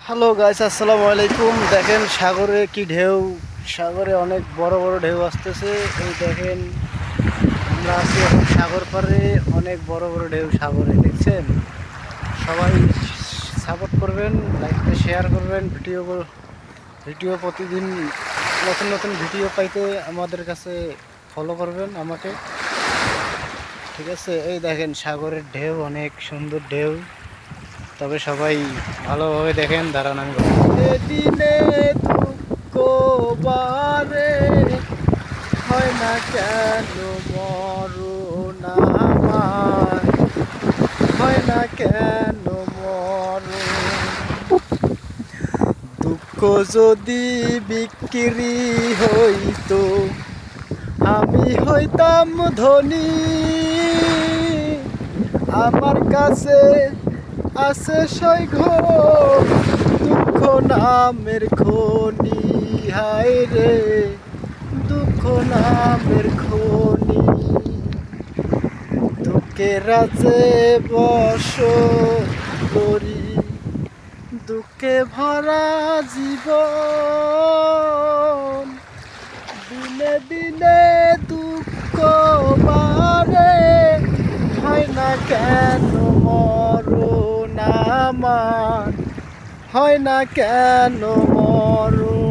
Hello guys, আসসালামু আলাইকুম। দেখেন সাগরে কি ঢেউ, সাগরে অনেক বড় বড় ঢেউ আসতেছে। এই দেখেন আমরা আছি এখন সাগর পাড়ে, অনেক বড় বড় ঢেউ সাগরে, দেখছেন? সবাই সাপোর্ট করবেন, লাইক শেয়ার করবেন। ভিডিও প্রতিদিন নতুন নতুন ভিডিও পাইতে আমাদের কাছে ফলো করবেন আমাকে, ঠিক আছে? এই দেখেন সাগরের ঢেউ, অনেক সুন্দর ঢেউ। তবে সবাই ভালোভাবে দেখেন। দাঁড়ান আমি দিনে দুঃখ বারে হয় না কেন মরণ আমার, হয় না কেন মরণ। দুঃখ যদি বিক্রি হইতো আমি হইতাম ধনী। আমার কাছে আছে সৈঘ দুঃখ নামের খনি, হায় রে দুঃখ নামের খনি। দুঃখে রাজে বস করি, দুঃখে ভরা জীবন। দিনে দিনে দুঃখ বারে হয় না কেন মরণ আমার, হয় না কেন মরণ।